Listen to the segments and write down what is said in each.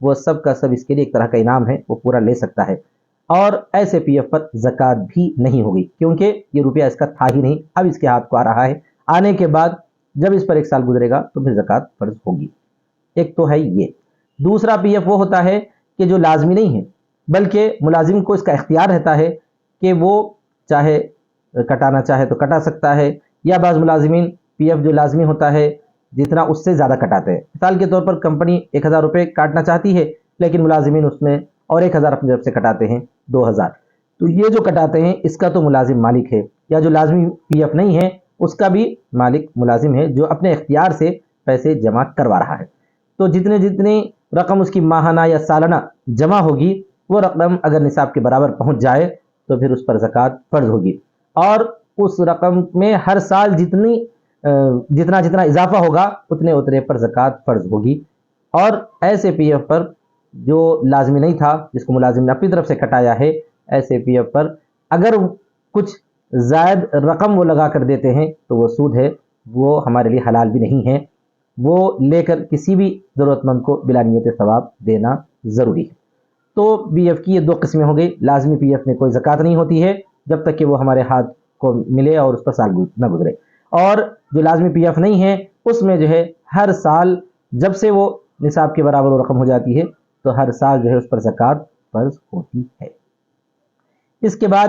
وہ سب کا سب اس کے لیے ایک طرح کا انعام ہے، وہ پورا لے سکتا ہے۔ اور ایسے پی ایف پر زکوٰۃ بھی نہیں ہوگی، کیونکہ یہ روپیہ اس کا تھا ہی نہیں، اب اس کے ہاتھ کو آ رہا ہے، آنے کے بعد جب اس پر 1 سال گزرے گا تو پھر زکوٰۃ فرض ہوگی۔ ایک تو ہے یہ۔ دوسرا پی ایف وہ ہوتا ہے کہ جو لازمی نہیں ہے، بلکہ ملازم کو اس کا اختیار رہتا ہے کہ وہ چاہے کٹانا چاہے تو کٹا سکتا ہے، یا بعض ملازمین پی ایف جو لازمی ہوتا ہے جتنا اس سے زیادہ کٹاتے ہیں۔ مثال کے طور پر کمپنی 1000 روپے کاٹنا چاہتی ہے، لیکن ملازمین اس میں اور 1000 اپنی طرف سے کٹاتے ہیں، 2000۔ تو یہ جو کٹاتے ہیں اس کا تو ملازم مالک ہے، یا جو لازمی پی ایف نہیں ہے اس کا بھی مالک ملازم ہے، جو اپنے اختیار سے پیسے جمع کروا رہا ہے۔ تو جتنی رقم اس کی ماہانہ یا سالانہ جمع ہوگی، وہ رقم اگر نصاب کے برابر پہنچ جائے تو پھر اس پر زکوٰۃ فرض ہوگی، اور اس رقم میں ہر سال جتنا اضافہ ہوگا اتنے پر زکوٰۃ فرض ہوگی۔ اور ایسے پی ایف پر جو لازمی نہیں تھا، جس کو ملازم نے اپنی طرف سے کٹایا ہے، ایسے پی ایف پر اگر کچھ زائد رقم وہ لگا کر دیتے ہیں تو وہ سود ہے، وہ ہمارے لیے حلال بھی نہیں ہے، وہ لے کر کسی بھی ضرورت مند کو بلا نیت ثواب دینا ضروری ہے۔ تو پی ایف کی یہ 2 قسمیں ہو گئی۔ لازمی پی ایف میں کوئی زکوٰۃ نہیں ہوتی ہے جب تک کہ وہ ہمارے ہاتھ کو ملے اور اس پر سال نہ گزرے، اور جو لازمی پی ایف نہیں ہے اس میں جو ہے ہر سال جب سے وہ نصاب کے برابر وہ رقم ہو جاتی ہے تو ہر سال جو ہے اس پر زکوٰۃ فرض ہوتی ہے۔ اس کے بعد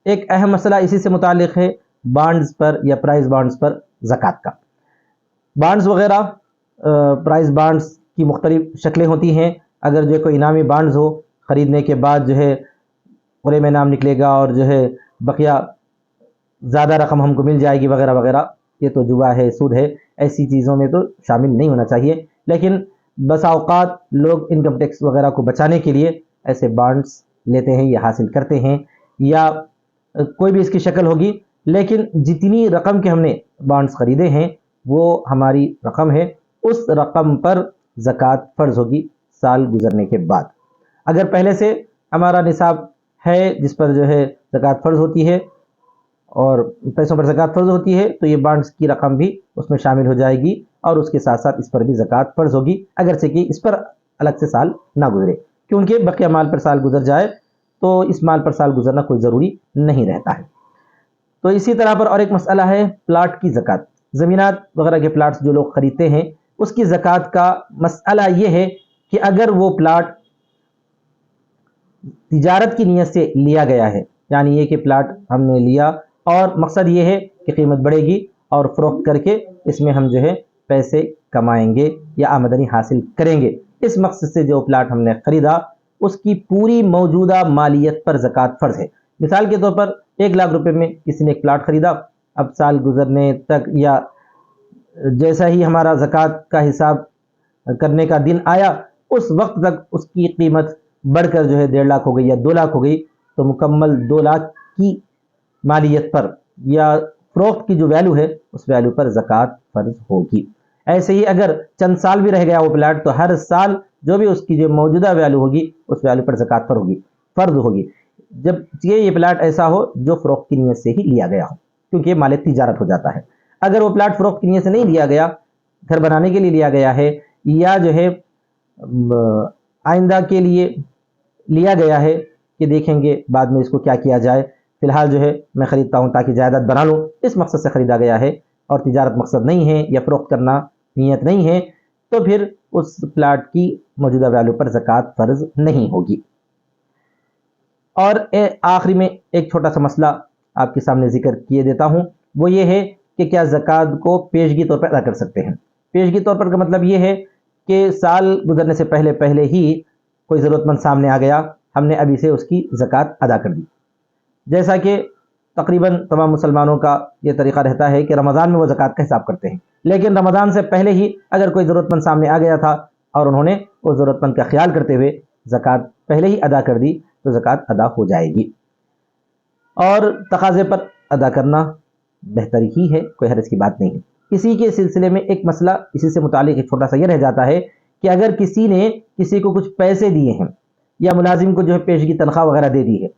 ایک اہم مسئلہ اسی سے متعلق ہے بانڈز پر یا پرائز بانڈز پر زکوٰۃ کا۔ بانڈز وغیرہ پرائز بانڈز کی مختلف شکلیں ہوتی ہیں۔ اگر جو کوئی انعامی بانڈز ہو، خریدنے کے بعد جو ہے قرعے میں نام نکلے گا اور جو ہے بقیہ زیادہ رقم ہم کو مل جائے گی وغیرہ وغیرہ، یہ تو جوا ہے، سود ہے، ایسی چیزوں میں تو شامل نہیں ہونا چاہیے۔ لیکن بسا اوقات لوگ انکم ٹیکس وغیرہ کو بچانے کے لیے ایسے بانڈز لیتے ہیں یا حاصل کرتے ہیں، یا کوئی بھی اس کی شکل ہوگی، لیکن جتنی رقم کے ہم نے بانڈز خریدے ہیں وہ ہماری رقم ہے، اس رقم پر زکوٰۃ فرض ہوگی سال گزرنے کے بعد۔ اگر پہلے سے ہمارا نصاب ہے جس پر جو ہے زکوٰۃ فرض ہوتی ہے اور پیسوں پر زکوٰۃ فرض ہوتی ہے، تو یہ بانڈز کی رقم بھی اس میں شامل ہو جائے گی، اور اس کے ساتھ ساتھ اس پر بھی زکوٰۃ فرض ہوگی، اگرچہ کہ اس پر الگ سے سال نہ گزرے، کیونکہ بقیہ مال پر سال گزر جائے تو اس مال پر سال گزرنا کوئی ضروری نہیں رہتا ہے۔ تو اسی طرح پر اور ایک مسئلہ ہے پلاٹ کی زکوٰۃ۔ زمینات وغیرہ کے پلاٹس جو لوگ خریدتے ہیں اس کی زکوٰۃ کا مسئلہ یہ ہے کہ اگر وہ پلاٹ تجارت کی نیت سے لیا گیا ہے، یعنی یہ کہ پلاٹ ہم نے لیا اور مقصد یہ ہے کہ قیمت بڑھے گی اور فروخت کر کے اس میں ہم جو ہے پیسے کمائیں گے یا آمدنی حاصل کریں گے، اس مقصد سے جو پلاٹ ہم نے خریدا اس کی پوری موجودہ مالیت پر زکوٰۃ فرض ہے۔ مثال کے طور پر 1 لاکھ روپے میں کسی نے ایک پلاٹ خریدا، اب سال گزرنے تک یا جیسا ہی ہمارا زکوٰۃ کا حساب کرنے کا دن آیا اس وقت تک اس کی قیمت بڑھ کر جو ہے 1.5 لاکھ ہو گئی یا 2 لاکھ ہو گئی، تو مکمل 2 لاکھ کی مالیت پر یا فروخت کی جو ویلیو ہے اس ویلیو پر زکوٰۃ فرض ہوگی۔ ایسے ہی اگر چند سال بھی رہ گیا وہ پلاٹ تو ہر سال جو بھی اس کی جو موجودہ ویلیو ہوگی اس ویلیو پر زکوٰۃ فرض ہوگی، جب یہ پلاٹ ایسا ہو جو فروخت کی نیت سے ہی لیا گیا ہو، کیونکہ یہ مال تجارت ہو جاتا ہے۔ اگر وہ پلاٹ فروخت کی نیت سے نہیں لیا گیا، گھر بنانے کے لیے لیا گیا ہے یا جو ہے آئندہ کے لیے لیا گیا ہے کہ دیکھیں گے بعد میں اس کو کیا کیا جائے، فی الحال جو ہے میں خریدتا ہوں تاکہ جائیداد بنا لوں، اس مقصد سے خریدا گیا ہے اور تجارت مقصد نہیں ہے یا فروخت کرنا نیت نہیں ہے، تو پھر اس پلاٹ کی موجودہ ویلیو پر زکوٰۃ فرض نہیں ہوگی۔ اور آخری میں ایک چھوٹا سا مسئلہ آپ کے سامنے ذکر کیے دیتا ہوں، وہ یہ ہے کہ کیا زکوٰۃ کو پیشگی طور پر ادا کر سکتے ہیں۔ پیشگی طور پر کا مطلب یہ ہے کہ سال گزرنے سے پہلے ہی کوئی ضرورت مند سامنے آ گیا، ہم نے ابھی سے اس کی زکوٰۃ ادا کر دی۔ جیسا کہ تقریباً تمام مسلمانوں کا یہ طریقہ رہتا ہے کہ رمضان میں وہ زکوٰۃ کا حساب کرتے ہیں، لیکن رمضان سے پہلے ہی اگر کوئی ضرورت مند سامنے آ گیا تھا اور انہوں نے اس ضرورت مند کا خیال کرتے ہوئے زکوٰۃ پہلے ہی ادا کر دی تو زکوٰۃ ادا ہو جائے گی، اور تقاضے پر ادا کرنا بہتر ہی ہے، کوئی حرج کی بات نہیں ہے۔ اسی کے سلسلے میں ایک مسئلہ اسی سے متعلق ایک چھوٹا سا یہ رہ جاتا ہے کہ اگر کسی نے کسی کو کچھ پیسے دیے ہیں یا ملازم کو جو ہے پیشگی تنخواہ وغیرہ دے دی ہے،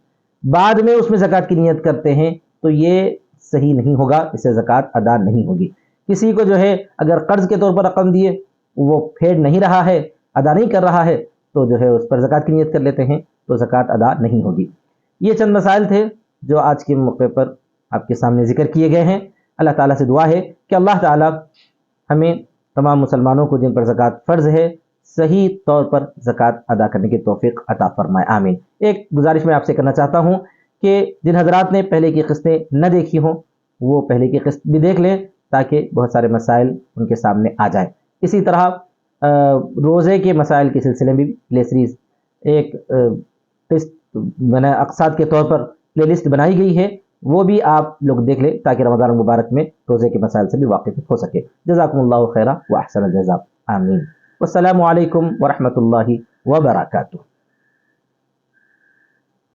بعد میں اس میں زکوٰۃ کی نیت کرتے ہیں تو یہ صحیح نہیں ہوگا، اس سے زکوٰۃ ادا نہیں ہوگی۔ کسی کو جو ہے اگر قرض کے طور پر رقم دیے وہ پھیڑ نہیں رہا ہے، ادا نہیں کر رہا ہے، تو جو ہے اس پر زکوٰۃ کی نیت کر لیتے ہیں تو زکوٰۃ ادا نہیں ہوگی۔ یہ چند مسائل تھے جو آج کے موقع پر آپ کے سامنے ذکر کیے گئے ہیں۔ اللہ تعالیٰ سے دعا ہے کہ اللہ تعالیٰ ہمیں تمام مسلمانوں کو جن پر زکوٰۃ فرض ہے صحیح طور پر زکوٰۃ ادا کرنے کی توفیق عطا فرمائے، آمین۔ ایک گزارش میں آپ سے کرنا چاہتا ہوں کہ جن حضرات نے پہلے کی قسطیں نہ دیکھی ہوں وہ پہلے کی قسط بھی دیکھ لیں تاکہ بہت سارے مسائل ان کے سامنے آ جائیں۔ اسی طرح روزے کے مسائل کے سلسلے میں بھی پلے سیریز ایک قسط اقساط کے طور پر پلے لسٹ بنائی گئی ہے، وہ بھی آپ لوگ دیکھ لیں تاکہ رمضان مبارک میں روزے کے مسائل سے بھی واقف ہو سکے۔ جزاکم اللہ خیرا و احسن الجزاء، آمین۔ والسلام علیکم ورحمۃ اللہ وبرکاتہ۔